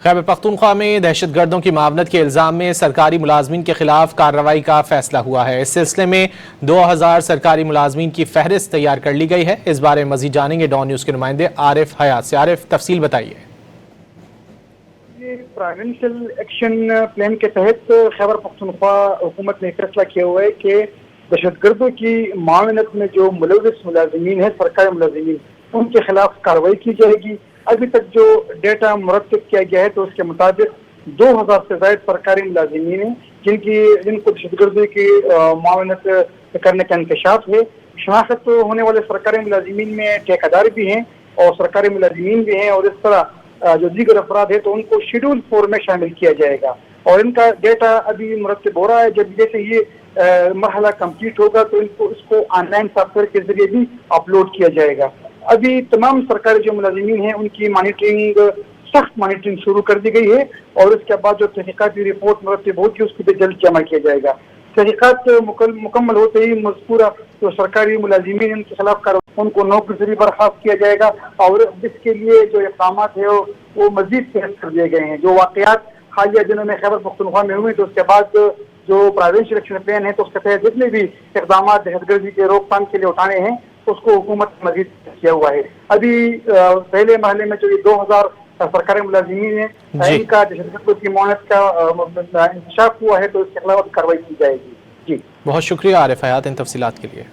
خیبر پختونخوا میں دہشت گردوں کی معاونت کے الزام میں سرکاری ملازمین کے خلاف کارروائی کا فیصلہ ہوا ہے۔ اس سلسلے میں 2000 سرکاری ملازمین کی فہرست تیار کر لی گئی ہے۔ اس بارے میں مزید جانیں گے ڈان نیوز کے نمائندے عارف حیات سے۔ عارف، تفصیل بتائیے۔ پروونشل ایکشن پلان کے تحت خیبر پختونخوا حکومت نے فیصلہ کیا ہوا ہے کہ دہشت گردوں کی معاونت میں جو ملوث ملازمین ہیں، سرکاری ملازمین، ان کے خلاف کارروائی کی جائے گی۔ ابھی تک جو ڈیٹا مرتب کیا گیا ہے تو اس کے مطابق 2000 سے زائد سرکاری ملازمین ہیں جن کو دہشت گردی کی معاونت کرنے کا انکشاف ہے۔ شناخت ہونے والے سرکاری ملازمین میں ٹھیکیدار بھی ہیں اور سرکاری ملازمین بھی ہیں، اور اس طرح جو دیگر افراد ہیں تو ان کو شیڈول 4 میں شامل کیا جائے گا، اور ان کا ڈیٹا ابھی مرتب ہو رہا ہے۔ جب جیسے یہ مرحلہ کمپلیٹ ہوگا تو اس کو آن لائن سافٹ ویئر کے ذریعے بھی اپلوڈ کیا جائے گا۔ ابھی تمام سرکاری جو ملازمین ہیں ان کی مانیٹرنگ، سخت مانیٹرنگ شروع کر دی گئی ہے، اور اس کے بعد جو تحقیقاتی رپورٹ مرتب ہوگی اس کو بھی جلد جمع کیا جائے گا۔ تحقیقات مکمل ہوتے ہی مذکورہ جو سرکاری ملازمین ان کے خلاف کارروائی، ان کو نوکری سے برخاست کیا جائے گا، اور اس کے لیے جو اقدامات ہیں وہ مزید تیز کر دیے گئے ہیں۔ جو واقعات حالیہ دنوں میں خیبر پختونخوا میں ہوئے تو اس کے بعد جو پروونشل ایکشن پلان ہے تو اس کے تحت جتنے بھی اقدامات دہشت گردی کے روک تھام کے لیے اٹھانے ہیں اس کو حکومت نے مزید کیا ہوا ہے۔ ابھی پہلے مرحلے میں جو یہ 2000 سرکاری ملازمین ہیں ان کا دہشت گردوں کی معاونت کا انکشاف ہوا ہے تو اس کے خلاف کارروائی کی جائے گی۔ بہت شکریہ عارف حیات ان تفصیلات کے لیے۔